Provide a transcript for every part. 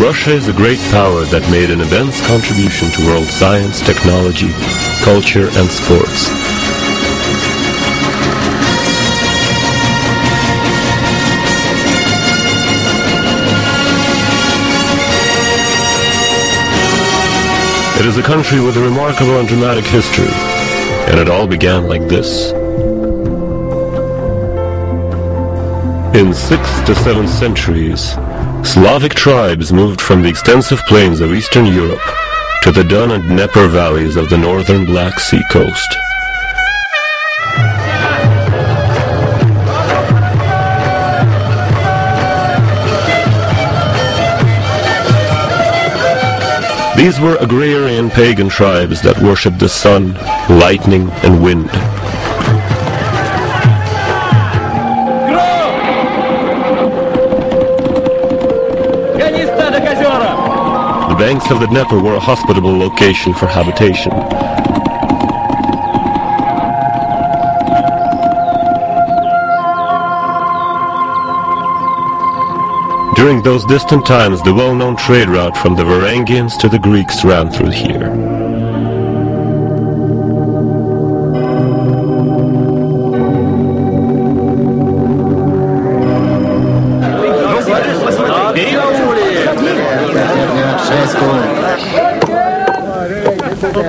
Russia is a great power that made an immense contribution to world science, technology, culture, and sports. It is a country with a remarkable and dramatic history, and it all began like this. In 6th to 7th centuries, Slavic tribes moved from the extensive plains of Eastern Europe to the Don and Dnieper valleys of the northern Black Sea coast. These were agrarian pagan tribes that worshipped the sun, lightning, and wind. The banks of the Dnieper were a hospitable location for habitation. During those distant times, the well-known trade route from the Varangians to the Greeks ran through here.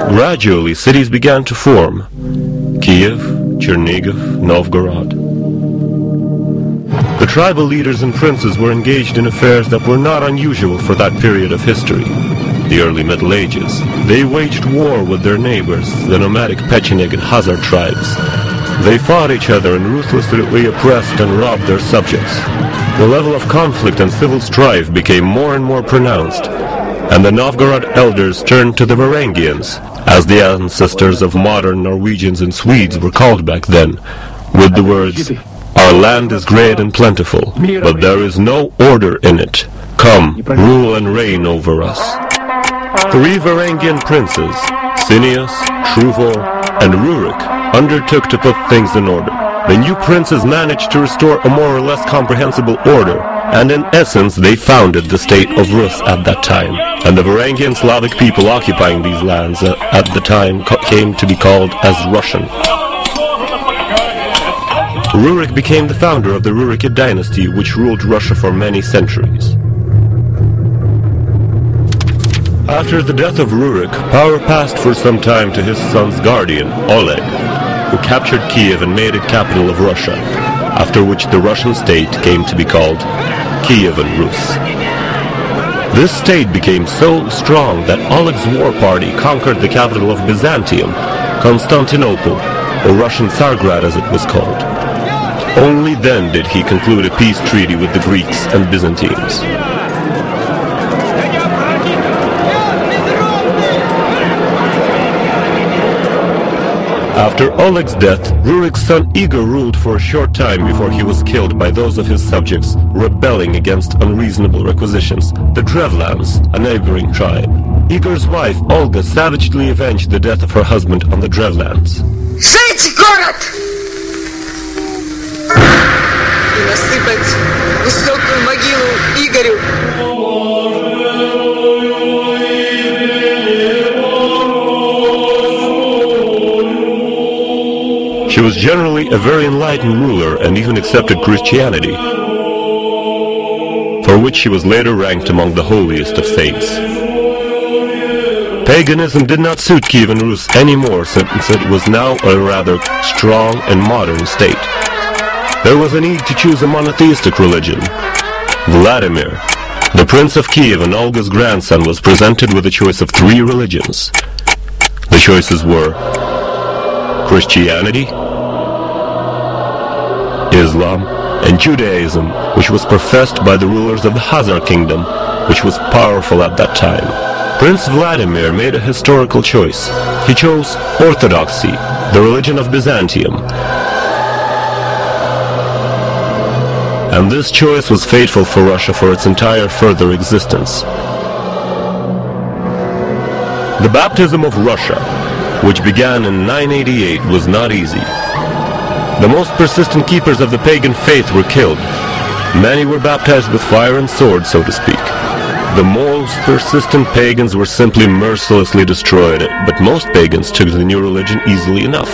Gradually, cities began to form: Kiev, Chernigov, Novgorod. The tribal leaders and princes were engaged in affairs that were not unusual for that period of history, the early Middle Ages. They waged war with their neighbors, the nomadic Pecheneg and Khazar tribes. They fought each other and ruthlessly oppressed and robbed their subjects. The level of conflict and civil strife became more and more pronounced, and the Novgorod elders turned to the Varangians, as the ancestors of modern Norwegians and Swedes were called back then, with the words, "Our land is great and plentiful, but there is no order in it. Come, rule and reign over us." 3 Varangian princes, Cineas, Truvor, and Rurik, undertook to put things in order. The new princes managed to restore a more or less comprehensible order, and in essence they founded the state of Rus at that time. And the Varangian Slavic people occupying these lands at the time came to be called as Russian. Rurik became the founder of the Rurikid dynasty, which ruled Russia for many centuries. After the death of Rurik, power passed for some time to his son's guardian, Oleg, who captured Kiev and made it capital of Russia, after which the Russian state came to be called Kievan Rus. This state became so strong that Oleg's war party conquered the capital of Byzantium, Constantinople, or Russian Tsargrad as it was called. Only then did he conclude a peace treaty with the Greeks and Byzantines. After Oleg's death, Rurik's son Igor ruled for a short time before he was killed by those of his subjects rebelling against unreasonable requisitions, the Drevlans, a neighboring tribe. Igor's wife, Olga, savagely avenged the death of her husband on the Drevlans. Жить город! И насыпать высокую могилу Игорю! She was generally a very enlightened ruler and even accepted Christianity, for which she was later ranked among the holiest of saints. Paganism did not suit Kievan Rus anymore, since it was now a rather strong and modern state. There was a need to choose a monotheistic religion. Vladimir, the Prince of Kiev and Olga's grandson, was presented with a choice of 3 religions. The choices were Christianity, Islam, and Judaism, which was professed by the rulers of the Khazar kingdom, which was powerful at that time. Prince Vladimir made a historical choice. He chose Orthodoxy, the religion of Byzantium. And this choice was fateful for Russia for its entire further existence. The baptism of Russia, which began in 988, was not easy. The most persistent keepers of the pagan faith were killed. Many were baptized with fire and sword, so to speak. The most persistent pagans were simply mercilessly destroyed, but most pagans took the new religion easily enough.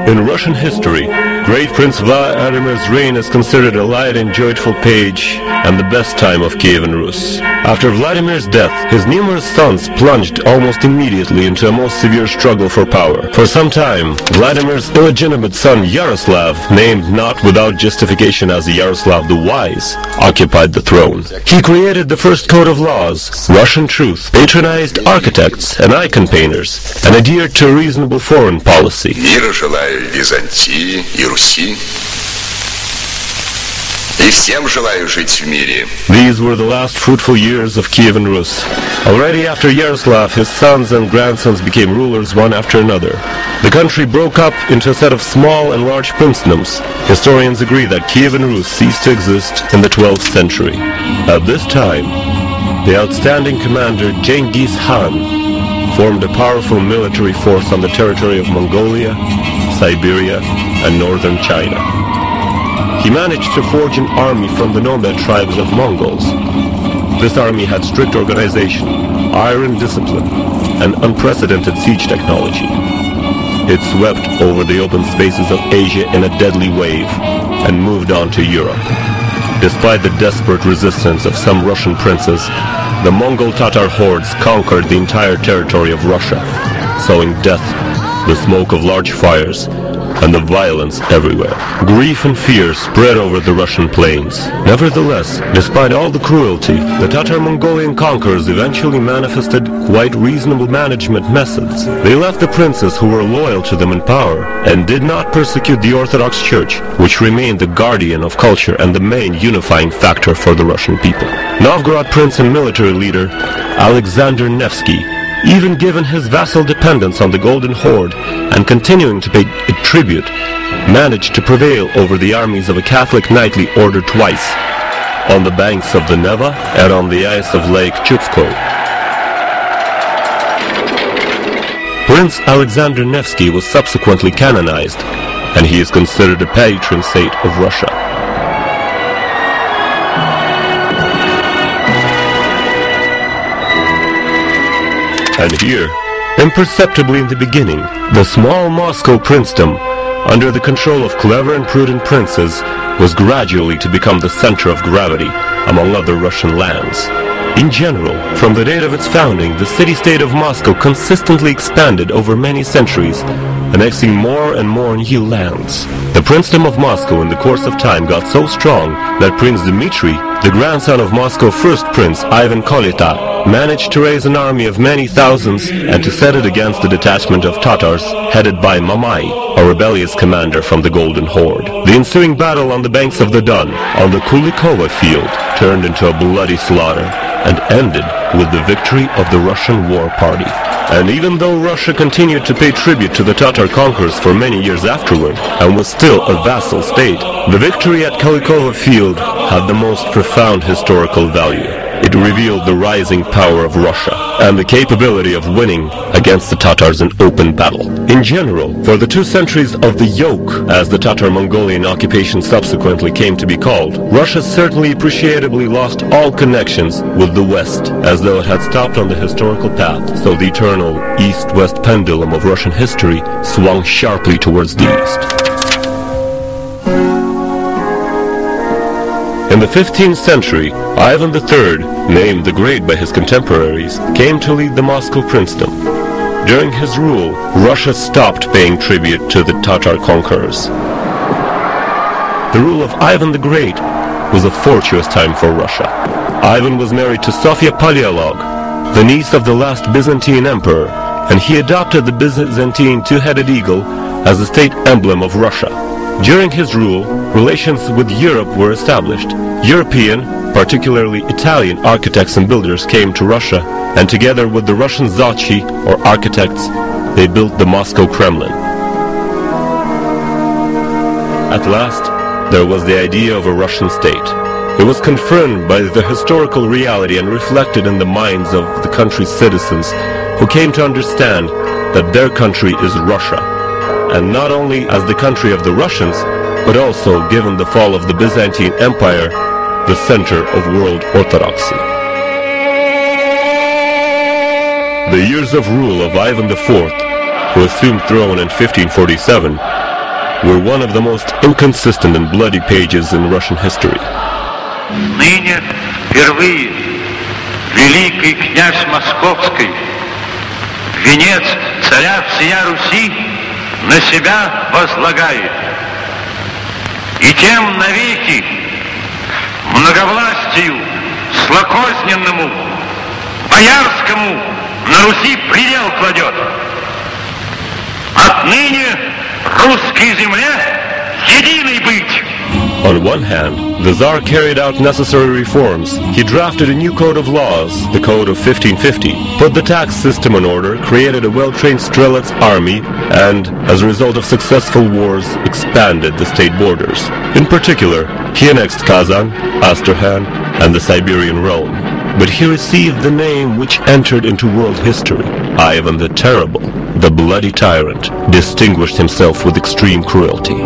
In Russian history, great Prince Vladimir's reign is considered a light and joyful page and the best time of Kievan Rus. After Vladimir's death, his numerous sons plunged almost immediately into a most severe struggle for power. For some time, Vladimir's illegitimate son Yaroslav, named not without justification as Yaroslav the Wise, occupied the throne. He created the first code of laws, Russian truth, patronized architects and icon painters, and adhered to a reasonable foreign policy. Мира желаю Византии и Руси. И всем желаю жить в мире. These were the last fruitful years of Kievan Rus. Already after Yaroslav, his sons and grandsons became rulers one after another. The country broke up into a set of small and large princedoms. Historians agree that Kievan Rus ceased to exist in the 12th century. At this time, the outstanding commander Genghis Khan formed a powerful military force on the territory of Mongolia, Siberia, and northern China. He managed to forge an army from the nomad tribes of Mongols. This army had strict organization, iron discipline, and unprecedented siege technology. It swept over the open spaces of Asia in a deadly wave and moved on to Europe. Despite the desperate resistance of some Russian princes, the Mongol Tatar hordes conquered the entire territory of Russia, sowing death, the smoke of large fires, and the violence everywhere. Grief and fear spread over the Russian plains. Nevertheless, despite all the cruelty, the Tatar-Mongolian conquerors eventually manifested quite reasonable management methods. They left the princes who were loyal to them in power and did not persecute the Orthodox Church, which remained the guardian of culture and the main unifying factor for the Russian people. Novgorod prince and military leader Alexander Nevsky, even given his vassal dependence on the Golden Horde and continuing to pay tribute, managed to prevail over the armies of a Catholic knightly order twice, on the banks of the Neva and on the ice of Lake Chutskoy. Prince Alexander Nevsky was subsequently canonized, and he is considered a patron saint of Russia. And here, imperceptibly in the beginning, the small Moscow princedom, under the control of clever and prudent princes, was gradually to become the center of gravity among other Russian lands. In general, from the date of its founding, the city-state of Moscow consistently expanded over many centuries, annexing more and more new lands. The princedom of Moscow in the course of time got so strong that Prince Dmitry, the grandson of Moscow's first prince Ivan Kolyta, managed to raise an army of many thousands and to set it against the detachment of Tatars headed by Mamai, a rebellious commander from the Golden Horde. The ensuing battle on the banks of the Don, on the Kulikovo field, turned into a bloody slaughter and ended with the victory of the Russian War Party. And even though Russia continued to pay tribute to the Tatar conquerors for many years afterward, and was still a vassal state, the victory at Kulikovo field had the most profound historical value. It revealed the rising power of Russia and the capability of winning against the Tatars in open battle. In general, for the 2 centuries of the yoke, as the Tatar-Mongolian occupation subsequently came to be called, Russia certainly appreciably lost all connections with the West, as though it had stopped on the historical path, so the eternal east-west pendulum of Russian history swung sharply towards the east. In the 15th century, Ivan III, named the Great by his contemporaries, came to lead the Moscow princedom. During his rule, Russia stopped paying tribute to the Tatar conquerors. The rule of Ivan the Great was a fortuitous time for Russia. Ivan was married to Sofia Paleolog, the niece of the last Byzantine emperor, and he adopted the Byzantine two-headed eagle as the state emblem of Russia. During his rule, relations with Europe were established. European, particularly Italian architects and builders came to Russia, and together with the Russian Zachi, or architects, they built the Moscow Kremlin. At last, there was the idea of a Russian state. It was confirmed by the historical reality and reflected in the minds of the country's citizens, who came to understand that their country is Russia, and not only as the country of the Russians, but also, given the fall of the Byzantine Empire, the center of world orthodoxy. The years of rule of Ivan IV, who assumed throne in 1547, were one of the most inconsistent and bloody pages in Russian history. Ныне впервые великий князь Московский, венец царя всея Руси, на себя возлагает. И тем навеки многовластию злокозненному, боярскому на Руси предел кладет. Отныне русской земле единой быть. On one hand, the Tsar carried out necessary reforms. He drafted a new code of laws, the Code of 1550, put the tax system in order, created a well-trained Strelets army, and, as a result of successful wars, expanded the state borders. In particular, he annexed Kazan, Astrakhan, and the Siberian realm. But he received the name which entered into world history. Ivan the Terrible, the bloody tyrant, distinguished himself with extreme cruelty.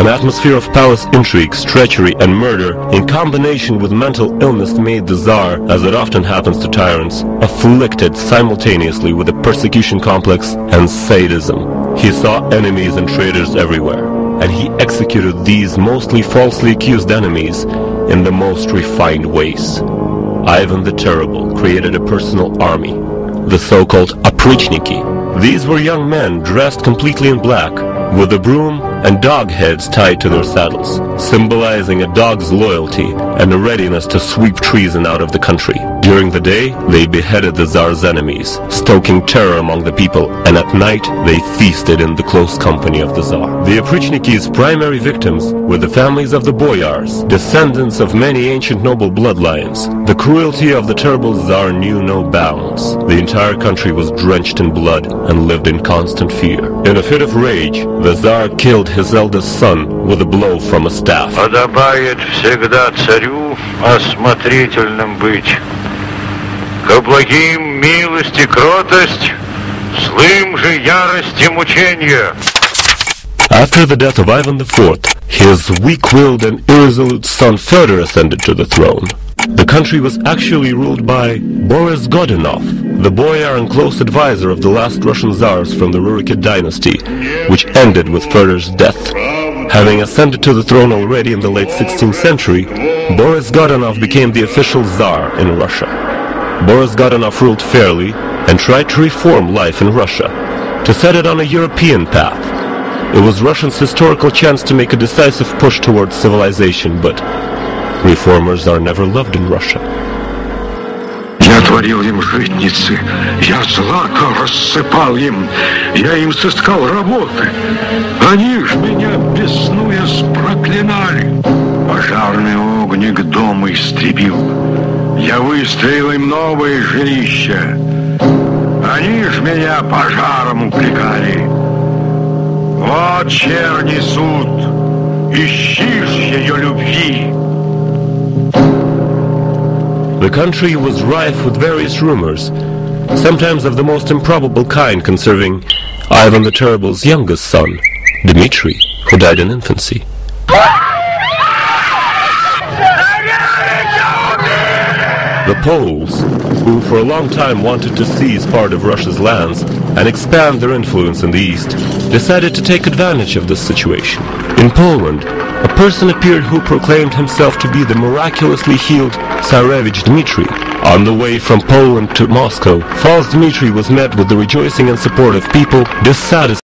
An atmosphere of palace intrigues, treachery, and murder, in combination with mental illness, made the Tsar, as it often happens to tyrants, afflicted simultaneously with a persecution complex and sadism. He saw enemies and traitors everywhere, and he executed these mostly falsely accused enemies in the most refined ways. Ivan the Terrible created a personal army, the so-called Oprichniki. These were young men dressed completely in black, with a broom and dog heads tied to their saddles, symbolizing a dog's loyalty and a readiness to sweep treason out of the country. During the day, they beheaded the Tsar's enemies, stoking terror among the people, and at night they feasted in the close company of the Tsar. The Oprichniki's primary victims were the families of the boyars, descendants of many ancient noble bloodlines. The cruelty of the terrible Tsar knew no bounds. The entire country was drenched in blood and lived in constant fear. In a fit of rage, the Tsar killed his eldest son with a blow from a staff. Подобает всегда царю осмотрительным быть. Ко благим милость и кротость, злым же ярость и мученье. After the death of Ivan IV, his weak-willed and irresolute son Fyodor ascended to the throne. The country was actually ruled by Boris Godunov, the boyar and close advisor of the last Russian Tsars from the Rurikid dynasty, which ended with Fyodor's death. Having ascended to the throne already in the late 16th century, Boris Godunov became the official Tsar in Russia. Boris Godunov ruled fairly and tried to reform life in Russia, to set it on a European path. It was Russia's historical chance to make a decisive push towards civilization, but reformers are never loved in Russia. Я творил им житницы, я злако рассыпал им, я им сыскал работы. Они ж меня, беснуясь, проклинали. Пожарный огник дом истребил. Я выстроил им новое жилище. Они ж меня пожаром упрекали. Вот черный суд, ищишь ее любви. The country was rife with various rumors, sometimes of the most improbable kind, concerning Ivan the Terrible's youngest son, Dmitri, who died in infancy. The Poles, who for a long time wanted to seize part of Russia's lands and expand their influence in the east, decided to take advantage of this situation. In Poland, a person appeared who proclaimed himself to be the miraculously healed Tsarevich Dmitri. On the way from Poland to Moscow, false Dmitri was met with the rejoicing and support of people dissatisfied